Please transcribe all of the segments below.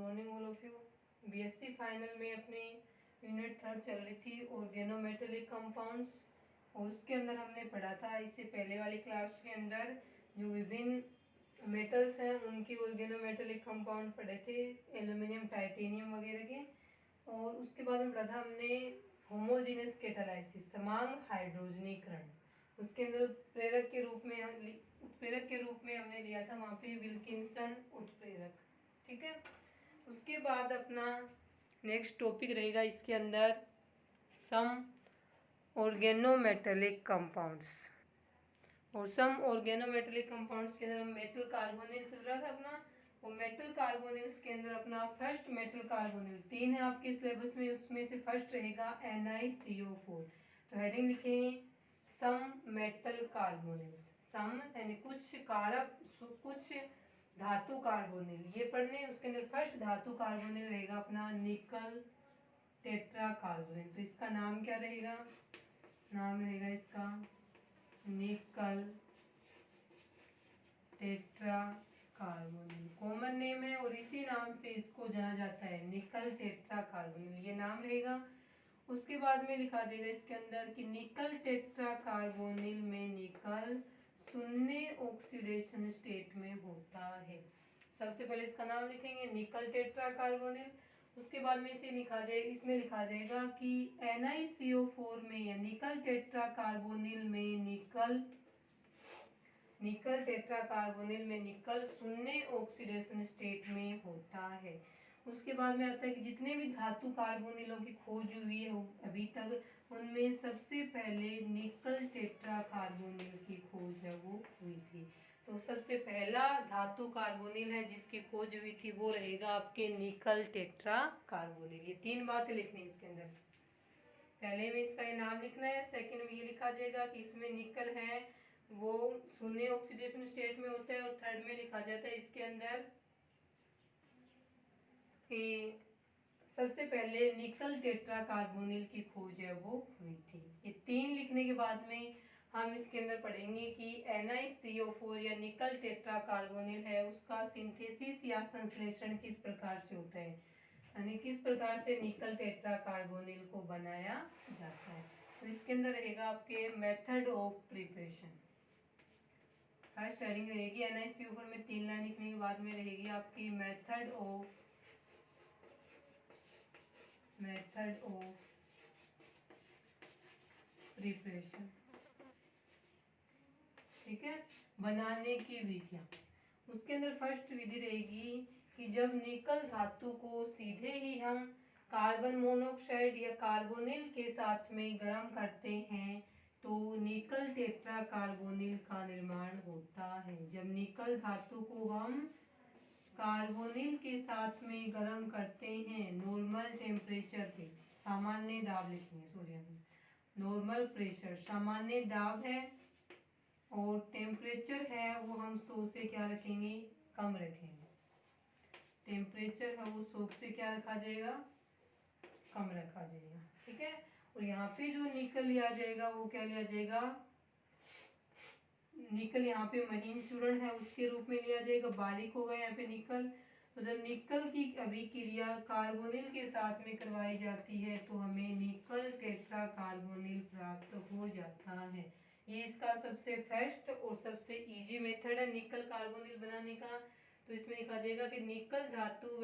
Morning all of you. BSc final में अपने unit 3 चल रही थी ऑर्गेनोमेटेलिक कंपाउंड्स, और उसके अंदर हमने पढ़ा था इससे पहले वाली क्लास के अंदर जो विभिन्न मेटल्स हैं उनकी ऑर्गेनोमेटेलिक कंपाउंड पढ़े थे, एल्यूमिनियम, टाइटेनियम वगैरह के। और उसके बाद में पढ़ा था हमने होमोजीनियस कैटालाइसिस, समान हाइड्रोजनीकरण। उसके अंदर उत्प्रेरक के रूप में हमने लिया था वहाँ पे विल्किंसन उत्प्रेरक। ठीक है, उसके बाद अपना नेक्स्ट टॉपिक रहेगा इसके अंदर सम ऑर्गेनोमेटेलिक कंपाउंड्स। और सम ऑर्गेनोमेटेलिक कंपाउंड्स के अंदर हम मेटल कार्बोनिल चल रहा था अपना, और मेटल कार्बोनिल्स के अंदर अपना फर्स्ट मेटल कार्बोनिल 3 है आपके सिलेबस में, उसमें से फर्स्ट रहेगा NiCO4। तो हेडिंग लिखेंगे सम मेटल कार्बोनिल्स। सम यानी कुछ कारक, कुछ धातु कार्बोनिल ये पढ़ने। उसके अंदर फर्स्ट धातु कार्बोनिल रहेगा अपना निकल टेट्रा कार्बोनिल। तो इसका नाम क्या रहेगा? नाम रहेगा इसका निकल टेट्रा कार्बोनिल, कॉमन नेम है और इसी नाम से इसको जाना जाता है, निकल टेट्रा कार्बोनिल, ये नाम रहेगा। उसके बाद में लिखा देगा इसके अंदर कि निकल टेट्रा कार्बोनिल में निकल शून्य ऑक्सीडेशन स्टेट में होता है। सबसे पहले इसका नाम लिखेंगे निकल टेट्रा कार्बोनिल। उसके बाद में इसमें लिखा जाएगा कि NiCO4 में या निकल टेट्रा कार्बोनिल में निकल टेट्रा कार्बोनिल में निकल शून्य ऑक्सीडेशन स्टेट में होता है। उसके बाद में आता है कि जितने भी धातु कार्बोनिलों की खोज हुई है अभी तक, उनमें सबसे पहले निकल टेट्रा कार्बोनिल की खोज है वो हुई थी। तो सबसे पहला धातु कार्बोनिल है जिसकी खोज हुई थी वो रहेगा आपके निकल टेट्रा कार्बोनिल। ये 3 बातें लिखनी है इसके अंदर। पहले में इसका ये नाम लिखना है, सेकंड में ये लिखा जाएगा कि इसमें निकल है वो शून्य ऑक्सीडेशन स्टेट में होता है, और थर्ड में लिखा जाता है इसके अंदर कि सबसे पहले निकल टेट्रा कार्बोनिल की खोज है वो हुई थी। ये 3 लिखने के बाद में हम इसके अंदर पढ़ेंगे कि NiCO4 या निकल टेट्रा कार्बोनिल है उसका सिंथेसिस या संश्लेषण किस प्रकार से होता है, यानी किस प्रकार से निकल टेट्रा कार्बोनिल को बनाया जाता है। तो इसके अंदर रहेगा आपके method of preparation. First heading रहेगी NiCO4 में 3 लाइन लिखने के बाद में रहेगी आपकी मेथड ऑफ प्रिपरेशन। ठीक है, बनाने की विधियां। उसके अंदर फर्स्ट विधि रहेगी कि जब निकल धातु को सीधे ही हम कार्बन मोनोऑक्साइड या कार्बोनिल के साथ में गर्म करते हैं तो निकल टेट्रा कार्बोनिल का निर्माण होता है। जब निकल धातु को हम कार्बोनिल के साथ में गर्म करते हैं नॉर्मल टेम्परेचर पे, सामान्य दाब लिखेंगे, सॉरी नॉर्मल प्रेशर सामान्य दाब है, और टेम्परेचर है वो हम 100 से क्या रखेंगे, कम रखेंगे। टेम्परेचर है वो 100 से क्या रखा जाएगा, कम रखा जाएगा। ठीक है, और यहाँ पे जो निकल लिया जाएगा वो क्या लिया जाएगा, निकल यहाँ पे महीन चूर्ण है उसके रूप में लिया जाएगा, बारीक होगा यहाँ पे निकल। तो जब निकल की अभिक्रिया कार्बोनिल के साथ में करवाई जाती है तो हमें निकल टेट्रा कार्बोनिल प्राप्त हो जाता है। ये इसका सबसे फर्स्ट और सबसे इजी मेथड है निकल कार्बोनिल बनाने का। तो इसमें लिखा जाएगा कि निकल धातु व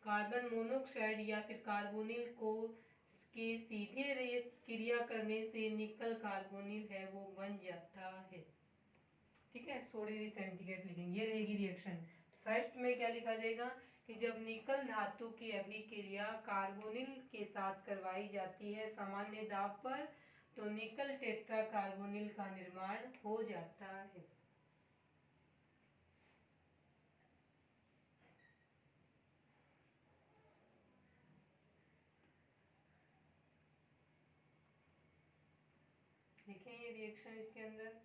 कार्बन मोनोऑक्साइड या फिर कार्बोनिल को के सीधे क्रिया करने से निकल कार्बोनिल है वो बन जाता है। ठीक है, 100 डिग्री सेंटीग्रेड लिखेंगे, ये रहेगी रिएक्शन। फर्स्ट में क्या लिखा जाएगा कि जब निकल धातु की अभिक्रिया कार्बोनिल के साथ करवाई जाती है सामान्य दाब पर तो निकल टेट्रा कार्बोनिल का निर्माण हो जाता है। देखें ये रिएक्शन इसके अंदर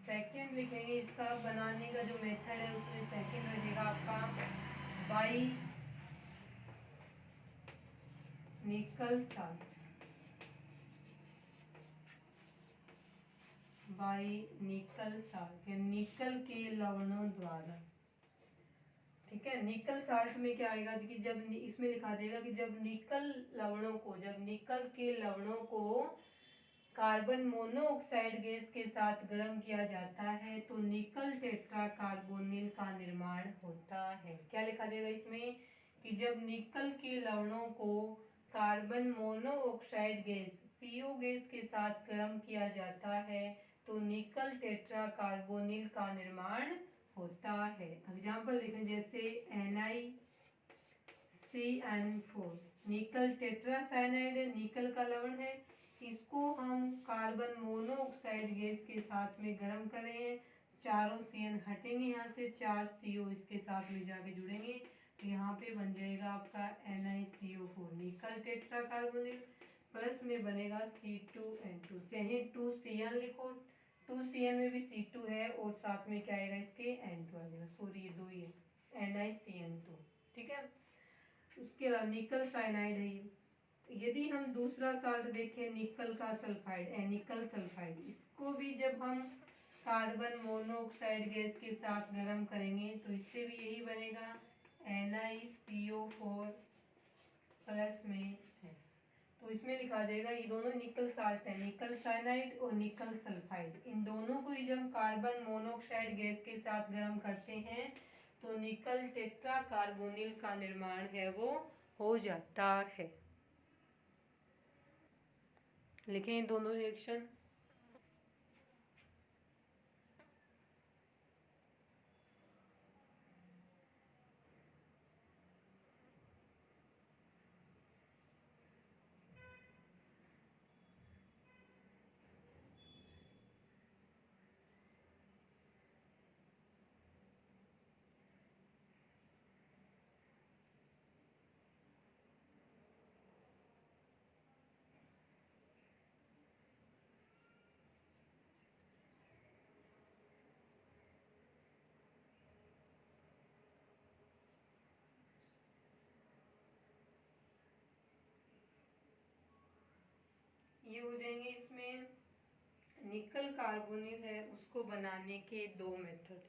सेकंड लिखेंगे, इसका बनाने का जो मेथड है उसमें सेकंड रहेगा आपका निकल साल्ट बाय निकल साल्ट या निकल के लवणों द्वारा। ठीक है, निकल साल्ट में क्या आएगा कि जब इसमें लिखा जाएगा कि जब निकल के लवणों को कार्बन मोनोऑक्साइड गैस के साथ गर्म किया जाता है तो निकल टेट्रा कार्बोनिल का निर्माण होता है। क्या लिखा जाएगा इसमें कि जब निकल के लवणों को carbon monoxide gas CO gas के साथ गर्म किया जाता है तो निकल टेट्रा कार्बोनिल का निर्माण होता है। एग्जाम्पल देखें, जैसे NiCN4 निकल टेट्रासाइनाइड है, निकल का लवण है, इसको हम कार्बन मोनोऑक्साइड गैस के साथ में गर्म करें, चारों CN हटेंगे यहाँ से, 4 CO इसके साथ में जाके जुड़ेंगे तो यहाँ पे बन जाएगा आपका NiCO4 निकल टेट्रा कार्बोनिल, प्लस में बनेगा C2N2, चाहे 2CN लिखो, 2CN में भी C2 है और साथ में क्या आएगा इसके N2 आएगा, सॉरी ये 2 ही है, NiCN2। ठीक है, उसके अलावा निकल साइनाइड है ये। यदि हम दूसरा साल्ट देखें निकल का सल्फाइड, निकल सल्फाइड, इसको भी जब हम कार्बन मोनोऑक्साइड गैस के साथ गर्म करेंगे तो इससे भी यही बनेगा NiCO4 प्लस में S। तो इसमें लिखा जाएगा ये दोनों निकल साल्ट है, निकल साइनाइड और निकल सल्फाइड, इन दोनों को ही जब कार्बन मोनोऑक्साइड गैस के साथ गर्म करते हैं तो निकल टेट्रा कार्बोनिल का निर्माण है वो हो जाता है। लिखें दोनों रिएक्शन। ये हो जाएंगे इसमें निकल कार्बोनिल है उसको बनाने के 2 मेथड,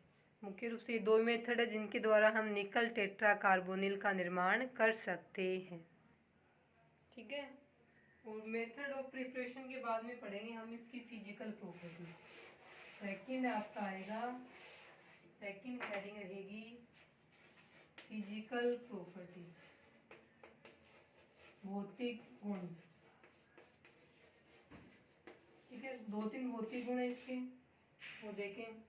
मुख्य रूप से 2 मेथड है जिनके द्वारा हम निकल टेट्रा कार्बोनिल का निर्माण कर सकते हैं। ठीक है, और मेथड ऑफ प्रिपरेशन के बाद में पढ़ेंगे हम इसकी फिजिकल प्रॉपर्टीज। सेकंड आपका आएगा, सेकंड हेडिंग रहेगी फिजिकल प्रॉपर्टीज, भौतिक गुण। ठीक है, 2-3 भौतिक गुण है इसके, वो देखें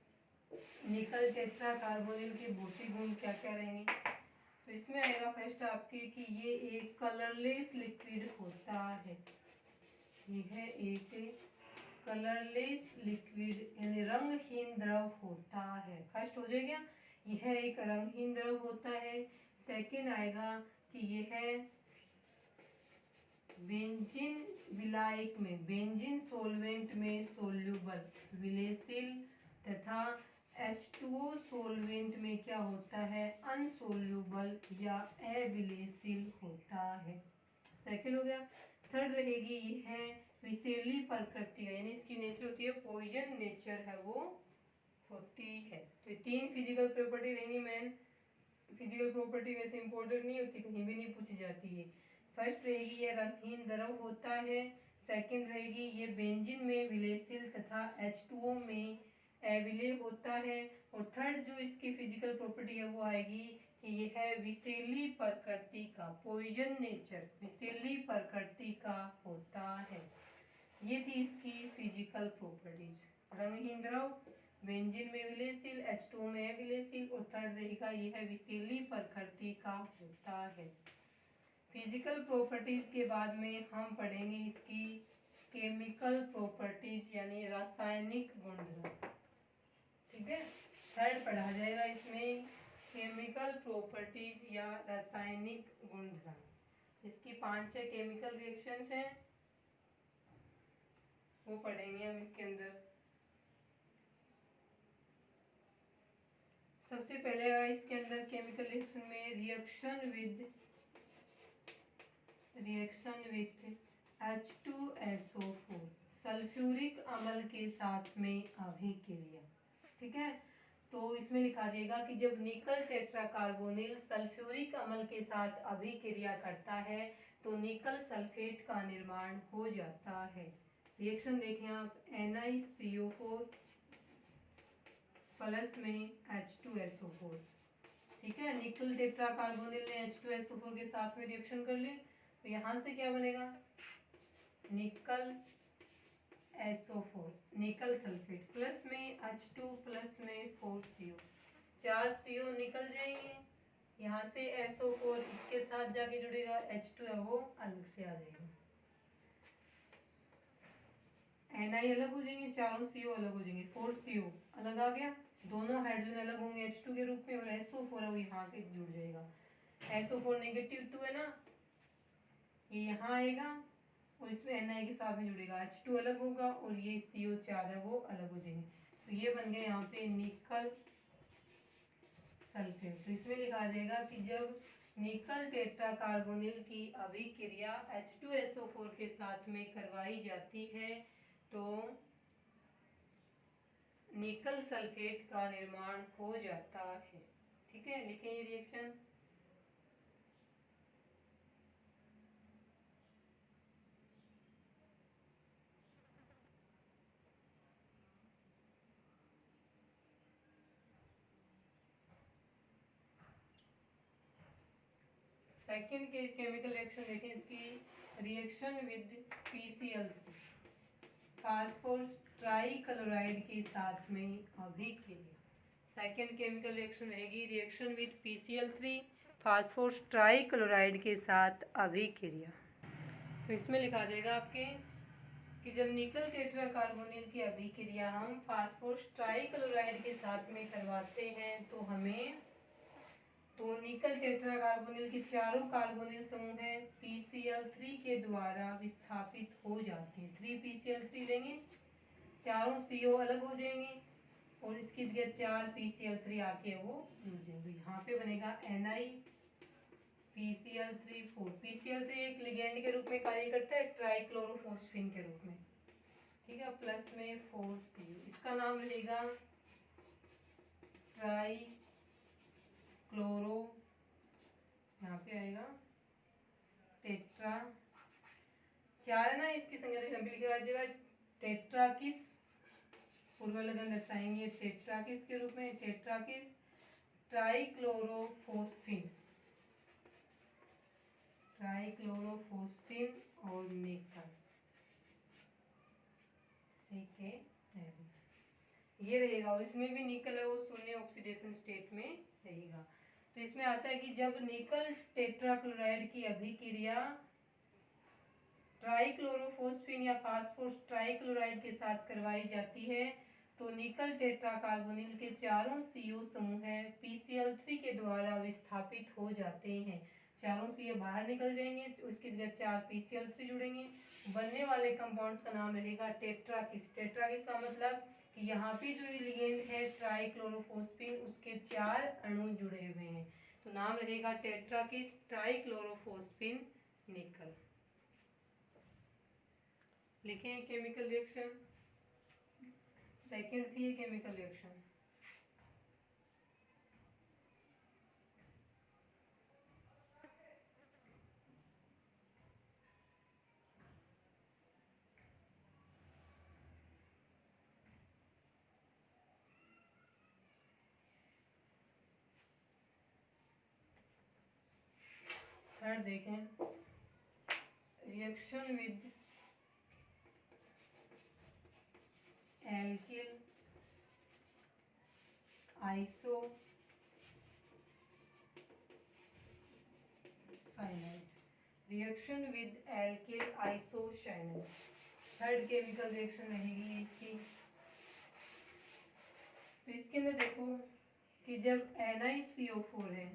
निकल टेट्रा कार्बोनिल के भौतिक गुण क्या क्या रहेंगे। तो इसमें आएगा फर्स्ट आपके कि ये एक कलरलेस लिक्विड होता है, ये है एक कलरलेस लिक्विड यानी रंगहीन द्रव होता है। फर्स्ट हो जाएगा यह एक रंगहीन द्रव होता है। सेकंड आएगा कि यह बेंजीन विलायक में, बेंजीन सॉल्वेंट में सोल्यूबल विलेसिल तथा H2O सॉल्वेंट में क्या होता है अनसोल्यूबल या अविलेसिल होता है। सेकंड हो गया। थर्ड रहेगी यह विषैली प्रकृति है, यानी इसकी नेचर होती है पॉइजन नेचर है वो होती है। तो ये 3 फिजिकल प्रॉपर्टी रहेंगी मेन। फिजिकल प्रॉपर्टी वैसे इंपॉर्टेंट नहीं होती, कहीं भी नहीं पूछी जाती है। फर्स्ट रहेगी ये रंगहीन द्रव होता है, सेकंड रहेगी ये बेंजीन में विलेसिल तथा H2O में अविलेय होता है, और थर्ड जो इसकी फिजिकल प्रॉपर्टी है वो आएगी कि यह विषैली प्रकृति का, पॉइजन नेचर विषैली प्रकृति का होता है। ये थी इसकी फिजिकल प्रॉपर्टीज, रंगहीन द्रव, बेंजीन में विलेसिल, H2O में अविलेसिल, और थर्ड रहेगा यह विषैली प्रकृति का होता है। फिजिकल प्रॉपर्टीज के बाद में हम पढ़ेंगे इसकी केमिकल प्रॉपर्टीज यानी रासायनिक गुण। ठीक है, थर्ड पढ़ा जाएगा इसमें केमिकल प्रॉपर्टीज या रासायनिक गुण। इसकी 5-6 केमिकल रिएक्शंस हैं, वो पढ़ेंगे हम इसके अंदर। सबसे पहले इसके अंदर केमिकल रिएक्शन में reaction with reaction with H2SO4 sulphuric अम्ल के साथ में अभिक्रिया। ठीक है, तो इसमें लिखा जाएगा कि जब निकल टेट्राकार्बोनिल सल्फ्यूरिक अम्ल के साथ अभिक्रिया करता है तो निकल सल्फेट का निर्माण हो जाता है। रिएक्शन देखें आप, NiCO4 प्लस में H2SO4। ठीक है, निकल टेट्राकार्बोनिल ने H2SO4 के साथ में रिएक्शन कर ली, तो यहाँ से क्या बनेगा, निकल SO4 निकल सल्फेट प्लस में H2 प्लस में 4CO, 4 CO निकल जाएंगे, यहाँ से SO4 इसके साथ जाके जुड़ेगा, H2 है वो अलग से आ जाएगा, Ni अलग हो जाएंगे, चारों CO अलग हो जाएंगे, 4CO अलग आ गया, दोनों हाइड्रोजन अलग होंगे H2 के रूप में, और SO4 है वो यहाँ पे जुड़ जाएगा। SO4 नेगेटिव 2 है ना, ये यहाँ आएगा और इसमें Ni के साथ में जुड़ेगा, H2 अलग होगा और ये CO4 है वो अलग हो जाएंगे, तो ये बन गए यहाँ पे निकल सल्फेट। तो इसमें लिखा जाएगा कि जब निकल टेट्राकार्बोनिल की अभिक्रिया H2SO4 के साथ में करवाई जाती है तो निकल सल्फेट का निर्माण हो जाता है। ठीक है, लिखें ये रिएक्शन। सेकंड के केमिकल रिएक्शन देखें, इसकी reaction with PCl3 phosphorus trichloride के साथ में अभिक्रिया। सेकंड केमिकल रिएक्शन रहेगी reaction with PCl3 phosphorus trichloride के साथ अभिक्रिया। तो इसमें लिखा जाएगा आपके कि जब निकल टेट्राकार्बोनिल की अभिक्रिया हम फास्फोरस ट्राइक्लोराइड के साथ में करवाते हैं तो हमें निकल टेट्राकार्बोनिल के चारों कार्बोनिल समूह है PCl3 के द्वारा विस्थापित हो जाते हैं। 3 PCl3 लेंगे, चारों CO अलग हो जाएंगे और इसकी जगह 4 PCl3 आके वो जुड़ जाएंगे। यहाँ पे बनेगा NiPCl3 PCl3 एक लिगेंड के रूप में कार्य करता है ट्राइक्लोरोफॉस्फेन के रूप में। ठीक है, प्लस में 4CO, इसका नाम रहेगा ट्राई क्लोरो, यहाँ पे आएगा टेट्रा, 4 है ना, इसकी संज्ञा लिखा जाएगा टेट्राकिस, पूर्व लगन दर्शाएंगे टेट्राकिस के रूप में, टेट्राकिस ट्राइक्लोरोफॉस्फेन, ट्राइक्लोरोफॉस्फेन और निकल। ठीक है, ये रहेगा और इसमें भी निकल है वो शून्य ऑक्सीडेशन स्टेट में रहेगा। तो इसमें आता है कि जब निकल टेट्राक्लोराइड की अभिक्रिया ट्राइक्लोरोफॉस्फेन या फास्फोरस ट्राइक्लोराइड के साथ करवाई जाती है तो निकल टेट्राकार्बोनिल के चारों CO समूह PCl3 के द्वारा विस्थापित हो जाते हैं। चारों CO बाहर निकल जाएंगे, उसकी जगह 4 PCl3 जुड़ेंगे, बनने वाले कंपाउंड का नाम रहेगा टेट्राकिस। टेट्राकिस का मतलब कि यहाँ पे जो लिगेंड है ट्राइक्लोरोफॉस्फेन उसके 4 अणु जुड़े हुए हैं, तो नाम रहेगा टेट्राकिस ट्राइक्लोरोफॉस्फेन निकल। लिखें केमिकल रिएक्शन, सेकंड थी केमिकल रिएक्शन। थर्ड देखें reaction with alkyl iso cyanide, reaction with alkyl isocyanide. Third chemical reaction रहेगी इसकी। तो इसके अंदर देखो कि जब NiCO4 है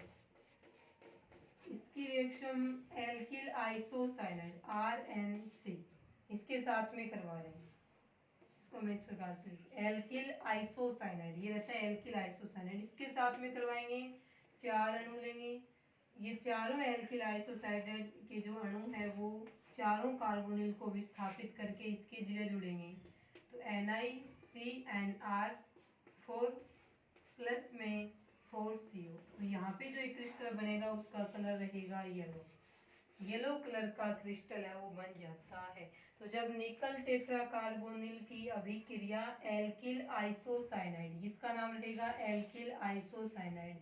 इसकी रिएक्शन एल्किल आइसोसाइनाइड RNC इसके साथ में करवा रहे हैं, इसको मैं इस प्रकार से एल्किल आइसोसाइनाइड, ये रहता है एल्किल आइसोसाइनाइड, इसके साथ में करवाएंगे, 4 अणु लेंगे, ये चारों एल्किल आइसोसाइनेट के जो अणु है वो चारों कार्बोनिल को विस्थापित करके इसके जगह जुड़ेंगे। तो NiCnR4 प्लस में 4CO। तो यहाँ पे जो एक क्रिस्टल बनेगा उसका कलर रहेगा येलो। येलो कलर का क्रिस्टल है वो बन जाता है। तो जब निकल टेट्रा कार्बोनिल की अभिक्रिया एल्किल आइसोसाइनाइड, जिसका नाम रहेगा एल्किल आइसोसाइनाइड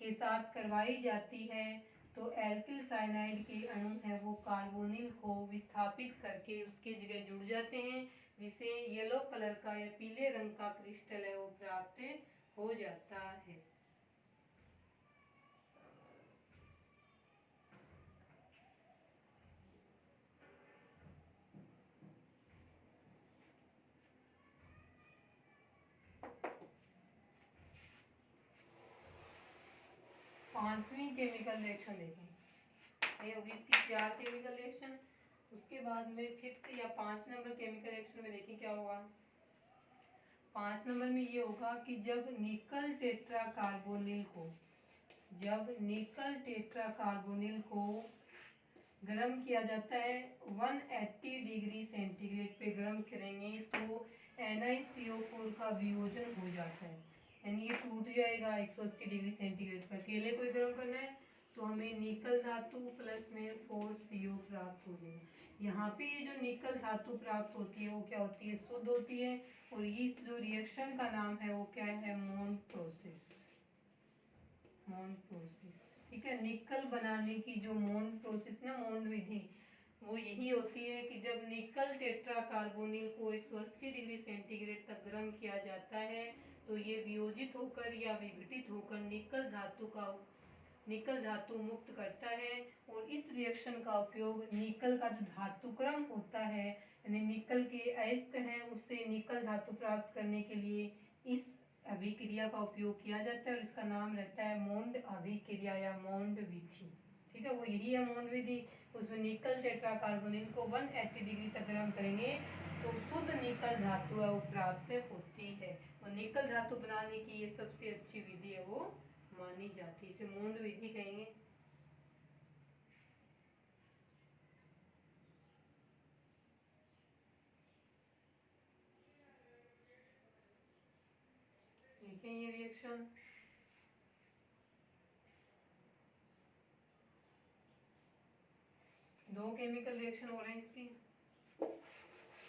के साथ करवाई जाती है, तो एल्किल साइनाइड के अणु है वो कार्बोनिल को विस्थापित करके उसके जगह जुड़ जाते हैं, जिसे येलो कलर का या पीले रंग का क्रिस्टल है वो प्राप्त हो जाता है। पांचवी केमिकल रिएक्शन देखें, ये होगी इसकी 4 केमिकल रिएक्शन। उसके बाद में 5th या 5 नंबर केमिकल रिएक्शन में देखें क्या होगा। 5 नंबर में ये होगा कि जब निकल टेट्रा कार्बोनिल को गर्म किया जाता है 180 डिग्री सेंटीग्रेड पे गर्म करेंगे तो NiCO4 का वियोजन हो जाता है, यानी ये टूट जाएगा 180 डिग्री सेंटीग्रेड पर। अकेले कोई गर्म करना है तो हमें निकल धातु प्लस में 4CO प्राप्त हो जाएगा। यहाँ पे ये जो निकल धातु प्राप्त होती है वो क्या होती है, शुद्ध होती है। और ये जो रिएक्शन का नाम है वो क्या है, मोन प्रोसेस। ठीक है, निकल बनाने की जो मोन प्रोसेस ना, मोन विधि, वो यही होती है कि जब निकल टेट्रा कार्बोनिल को 180 डिग्री सेंटीग्रेड तक गर्म किया जाता है तो ये वियोजित होकर या विघटित होकर निकल धातु मुक्त करता है। और इस रिएक्शन का उपयोग निकल का जो धातुक्रम होता है, यानी निकल के अयस्क हैं उससे निकल धातु प्राप्त करने के लिए इस अभिक्रिया का उपयोग किया जाता है और इसका नाम रहता है मोंड अभिक्रिया या मोंड विधि। ठीक है, वो यही है मोंड विधि। उसमें निकल टेट्रा कार्बोनिल को 180 डिग्री तक गर्म करेंगे तो शुद्ध निकल धातु है वो प्राप्त होती है। और निकल धातु बनाने की ये सबसे अच्छी विधि है वो मानी जाती है, इसे मोंड विधि कहेंगे। देखें ये रिएक्शन, दो केमिकल रिएक्शन हो रहे हैं इसकी,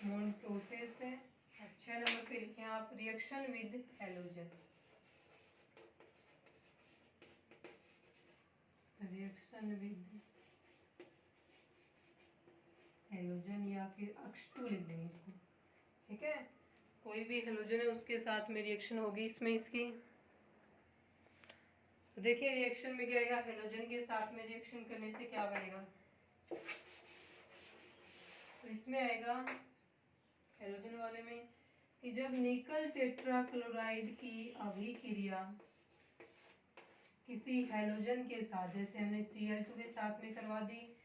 मोन प्रोसेस है। 6 नंबर पे लिखे आप reaction with halogen. Reaction with halogen या फिर H2 लिख देंगे इसको। ठीक है, कोई भी हैलोजन है उसके साथ में रिएक्शन होगी इसमें इसकी। तो देखिए रिएक्शन में क्या आएगा, हैलोजन के साथ में रिएक्शन करने से क्या बनेगा। तो इसमें आएगा हैलोजन वाले में कि जब निकल टेट्रा क्लोराइड की अभिक्रिया किसी हैलोजन के साथ, जैसे हमने Cl2 के साथ में करवा दी,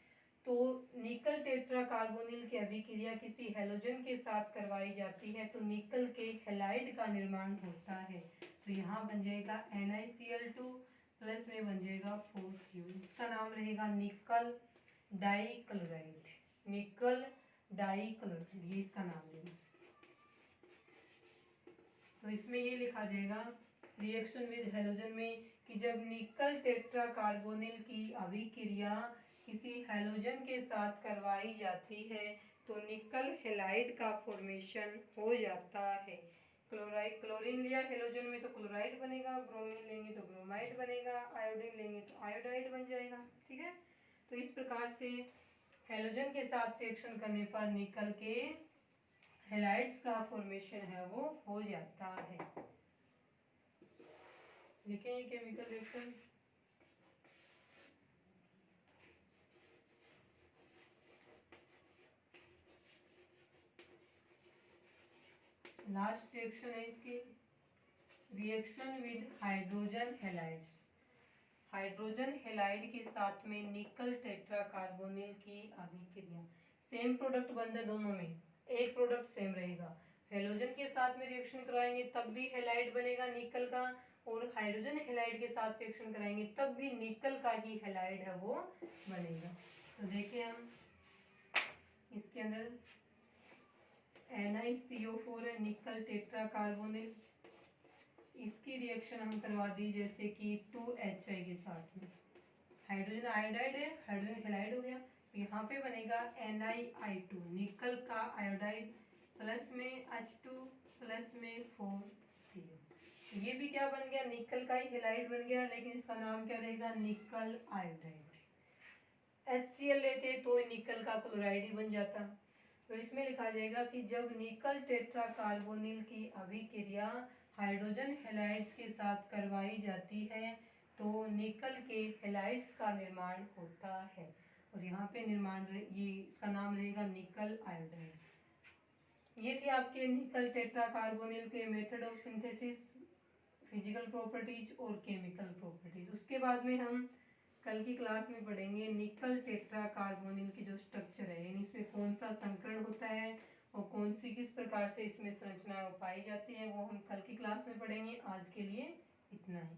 तो निकल टेट्रा कार्बोनिल की अभिक्रिया किसी हैलोजन के साथ करवाई जाती है तो निकल के हैलाइड का निर्माण होता है। तो यहाँ बन जाएगा NiCl2 प्लस में बन जाएगा 4CO। इसका नाम रहेगा निकल डाइक्लोराइड। निकल डाइक्लोराइड ये इसका नाम लेगा। तो इसमें ये लिखा जाएगा रिएक्शन विद हैलोजन में कि जब निकल टेट्रा कार्बोनिल की अभिक्रिया किसी हैलोजन के साथ करवाई जाती है तो निकल हैलाइड का फॉर्मेशन हो जाता है। क्लोराइड, क्लोरीन लिया हैलोजन में तो क्लोराइड बनेगा, ब्रोमीन लेंगे तो ब्रोमाइड बनेगा, आयोडीन लेंगे तो आयोडाइड बन जाएगा। ठीक है, तो इस प्रकार से हैलोजन के साथ रिएक्शन करने पर निकल के हैलाइड्स का फॉर्मेशन है वो हो जाता है। लिखें ये केमिकल रिएक्शन। लास्ट रिएक्शन है इसकी reaction with hydrogen halides. Hydrogen halide के साथ में निकल टेट्रा कार्बोनिल की अभिक्रिया, सेम प्रोडक्ट बनता है दोनों में, एक प्रोडक्ट सेम रहेगा। हैलोजन के साथ में रिएक्शन कराएंगे तब भी हैलाइड बनेगा निकल का, और हाइड्रोजन हेलाइड के साथ रिएक्शन कराएंगे तब भी निकल का ही हेलाइड है वो बनेगा। तो देखिए हम इसके अंदर NiCO4 है, निकल टेट्रा कार्बोनिल, इसकी रिएक्शन हम करवा दी जैसे कि 2HI के साथ में, हाइड्रोजन आयोडाइड है, हाइड्रोजन हेलाइड हो गया, यहाँ पे बनेगा NiI2 निकल का आयोडाइड प्लस में H2 प्लस में 4CO। ये भी क्या बन गया, निकल का ही हेलाइड बन गया, लेकिन इसका नाम क्या रहेगा, निकल आयोडाइड। HCl लेते तो निकल का क्लोराइड ही बन जाता। तो इसमें लिखा जाएगा कि जब निकल टेट्रा कार्बोनिल की अभिक्रिया हाइड्रोजन हेलाइड्स के साथ करवाई जाती है तो निकल के हेलाइड्स का निर्माण होता है, और यहाँ पे निर्माण ये इसका नाम रहेगा निकल आयोडाइड। ये थे आपके निकल टेट्रा कार्बोनिल के method of synthesis, physical properties और केमिकल प्रॉपर्टीज। उसके बाद में हम कल की क्लास में पढ़ेंगे निकल टेट्रा कार्बोनिल की जो स्ट्रक्चर है, यानी इसमें कौन सा संकरण होता है और कौन सी किस प्रकार से इसमें संरचनाएं पाई जाती है, वो हम कल की क्लास में पढ़ेंगे। आज के लिए इतना ही।